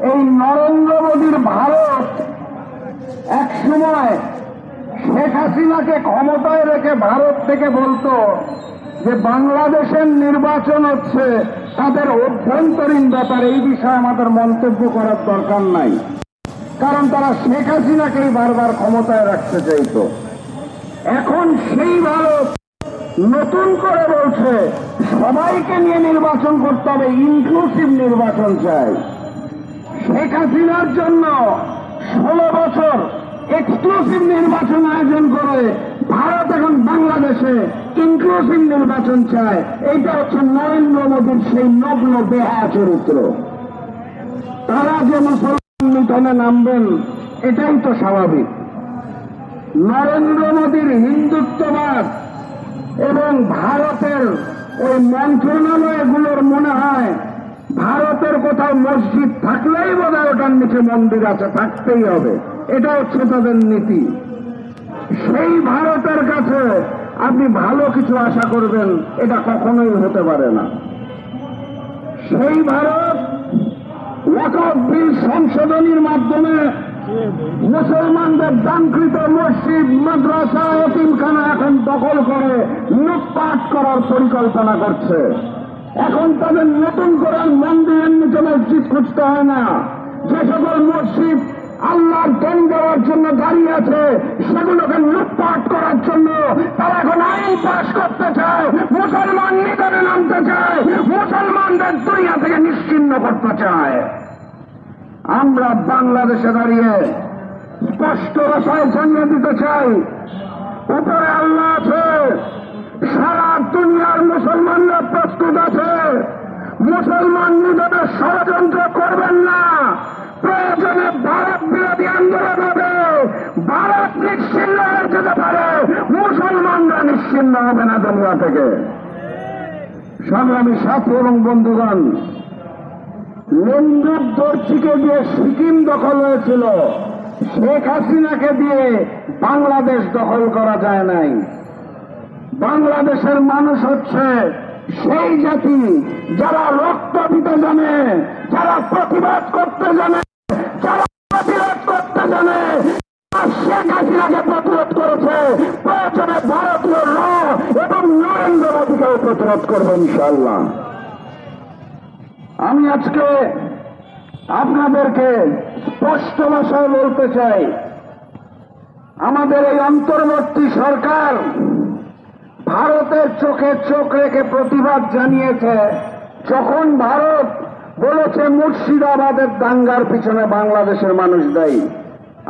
এই নরেন্দ্র মোদীর ভারত এক সময় শেখ হাসিনাকে ক্ষমতায় রেখে ভারত থেকে বলতো যে বাংলাদেশের নির্বাচন হচ্ছে তাদের অভ্যন্তরীণ ব্যাপার, এই বিষয়ে আমাদের মন্তব্য করার দরকার নাই, কারণ তারা শেখ হাসিনাকেই বারবার ক্ষমতায় রাখতে চাইতো। এখন সেই ভারত নতুন করে বলছে সবাইকে নিয়ে নির্বাচন করতে হবে, ইনক্লুসিভ নির্বাচন চাই। শেখ হাসিনার জন্য 16 বছর এক্সক্লুসিভ নির্বাচন আয়োজন করে ভারত এখন বাংলাদেশে ইনক্লুসিভ নির্বাচন চায়। এইটা হচ্ছে নরেন্দ্র মোদীর সেই নগ্ন বেহায়া চরিত্র। তারা যে মুসলমান মিটনে নামবেন এটাই তো স্বাভাবিক। নরেন্দ্র মোদীর হিন্দুত্ববাদ এবং ভারতের ওই মন্ত্রণালয়গুলোর মনে হয় ভারতের কোথাও মসজিদ থাকলেই বোধহয় ওটার নিচে মন্দির আছে, থাকতেই হবে, এটা হচ্ছে তাদের নীতি। সেই ভারতের কাছে আপনি ভালো কিছু আশা করবেন এটা কখনোই হতে পারে না। সেই ভারত ওয়াকফ বিল সংশোধনীর মাধ্যমে মুসলমানদের দানকৃত মসজিদ, মাদ্রাসা, এতিমখানা এখন দখল করে লুটপাট করার পরিকল্পনা করছে। এখন তাদের নতুন করে মন্দিরের নিচে মসজিদ খুঁজতে হয় না। যে সকল মসজিদ আল্লাহর জ্ঞান দেওয়ার জন্য দাঁড়িয়ে আছে সেগুলোকে লুটপাট করার জন্য তারা এখন আইন পাশ করতে চায়, মুসলমান নিধনে নামতে চায়, মুসলমানদের দুনিয়া থেকে নিশ্চিহ্ন করতে চায়। আমরা বাংলাদেশে দাঁড়িয়ে স্পষ্ট ভাষায় জানিয়ে দিতে চাই, উপরে আল্লাহ আছে, সারা দুনিয়ার মুসলমানরা প্রস্তুত আছে। মুসলমান নিধনের ষড়যন্ত্র করবেন না। প্রয়োজনে ভারত বিরোধী আন্দোলন হবে, ভারত নিশ্চিহ্ন হয়ে যেতে পারে, মুসলমানরা নিশ্চিহ্ন হবে না দুনিয়া থেকে। সংগ্রামী সাথী এবং বন্ধুগণ, লন্দুর দর্জিকে দিয়ে সিকিম দখল হয়েছিল, শেখ হাসিনাকে দিয়ে বাংলাদেশ দখল করা যায় নাই। বাংলাদেশের মানুষ হচ্ছে সেই জাতি যারা রক্ত দিতে জানে, যারা প্রতিবাদ করতে জানে, যারা প্রতিরোধ করতে জানে। শেখ হাসিনাকে প্রতিরোধ করেছে, প্রয়োজনে ভারতীয় র এবং নরেন্দ্র মোদীকেও প্রতিরোধ করবে ইনশাআল্লাহ। আমি আজকে আপনাদেরকে স্পষ্ট ভাষায় বলতে চাই, আমাদের এই অন্তর্বর্তী সরকার ভারতের চোখে চোখ রেখে প্রতিবাদ জানিয়েছে। যখন ভারত বলেছে মুর্শিদাবাদের দাঙ্গার পিছনে বাংলাদেশের মানুষ দায়ী,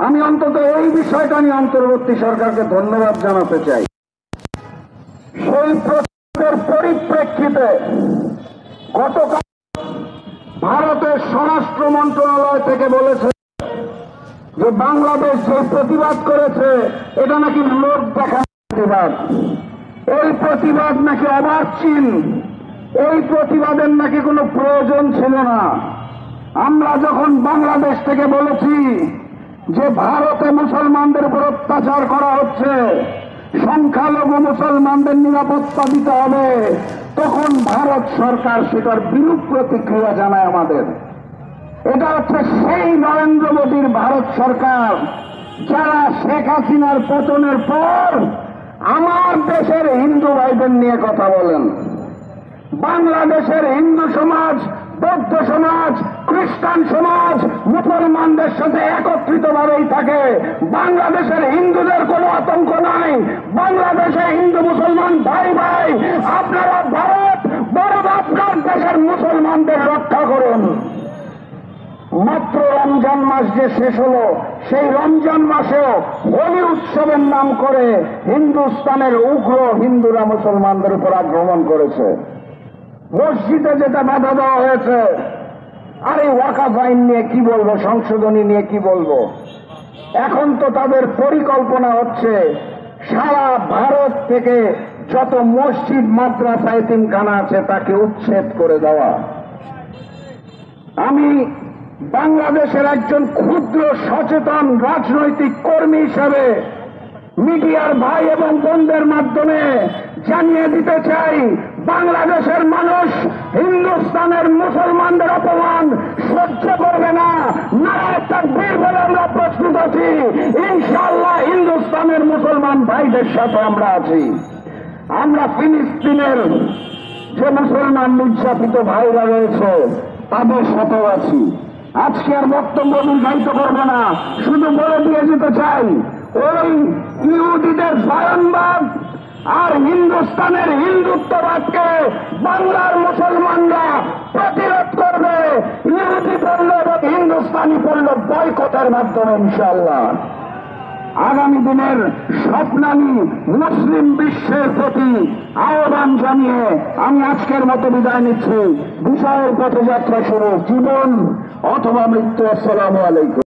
আমি অন্তত এই বিষয়টা নিয়ে অন্তর্বর্তী সরকারকে ধন্যবাদ জানাতে চাই। সেই প্রতিবাদের পরিপ্রেক্ষিতে গতকাল ভারতের স্বরাষ্ট্র মন্ত্রণালয় থেকে বলেছে যে বাংলাদেশ যে প্রতিবাদ করেছে এটা নাকি লোক দেখানোর প্রতিবাদ, এই প্রতিবাদ নাকি অবাচ্ছিন, এই প্রতিবাদের নাকি কোনো প্রয়োজন ছিল না। আমরা যখন বাংলাদেশ থেকে বলেছি যে ভারতে মুসলমানদের উপর অত্যাচার করা হচ্ছে, সংখ্যালঘু মুসলমানদের নিরাপত্তা দিতে হবে, তখন ভারত সরকার সেটার বিরূপ প্রতিক্রিয়া জানায় আমাদের। এটা হচ্ছে সেই নরেন্দ্র মোদীর ভারত সরকার যারা শেখ হাসিনার পতনের পর আমার দেশের হিন্দু ভাইদের নিয়ে কথা বলেন। বাংলাদেশের হিন্দু সমাজ, বৌদ্ধ সমাজ, খ্রিস্টান সমাজ মুসলমানদের সাথে একত্রিতভাবেই থাকে। বাংলাদেশের হিন্দুদের কোনো আতঙ্ক নাই। বাংলাদেশে হিন্দু মুসলমান ভাই ভাই, আপনারা ভারত বরং আপনার দেশের মুসলমানদের রক্ষা করুন। মাত্র রমজান মাস যে শেষ হলো, সেই রমজান মাসেও হোলি উৎসবের নাম করে হিন্দুস্তানের উগ্র হিন্দুরা মুসলমানদের উপর আক্রমণ করেছে। মসজিদে যেটা বাধা দেওয়া হয়েছে, আর এই ওয়াকফ আইন নিয়ে কি বলবো, সংশোধনী নিয়ে কি বলবো। এখন তো তাদের পরিকল্পনা হচ্ছে সারা ভারত থেকে যত মসজিদ, মাদ্রাসা, এতিমখানা আছে তাকে উচ্ছেদ করে দেওয়া। আমি বাংলাদেশের একজন ক্ষুদ্র সচেতন রাজনৈতিক কর্মী হিসেবে মিডিয়ার ভাই এবং বোনদের মাধ্যমে জানিয়ে দিতে চাই, বাংলাদেশের মানুষ হিন্দুস্তানের মুসলমানদের অপমান সহ্য করবে না। ইনশাআল্লাহ হিন্দুস্তানের মুসলমান ভাইদের সাথে আমরা আছি। আমরা ফিলিস্তিনের যে মুসলমান নির্যাতিত ভাইরা রয়েছে তাদের সাথেও আছি। আজকে আর বক্তব্য দীর্ঘায়িত করবো না, শুধু বলে দিয়ে যেতে চাই, ওই ইহুদিদের জায়নবাদ আর হিন্দুস্তানের হিন্দুত্ববাদকে বাংলার মুসলমানরা প্রতিরোধ করবে। ইহুদি পড়ল এবং হিন্দুস্তানি পড়ল বয়কটের মাধ্যমে ইনশাআল্লাহ। আগামী দিনের স্বপ্নানী মুসলিম বিশ্বের প্রতি আহ্বান জানিয়ে আমি আজকের মতো বিদায় নিচ্ছি। বিষয়ের পথযাত্রা শুরু, জীবন অথবা মৃত্যু। আসসালামু আলাইকুম।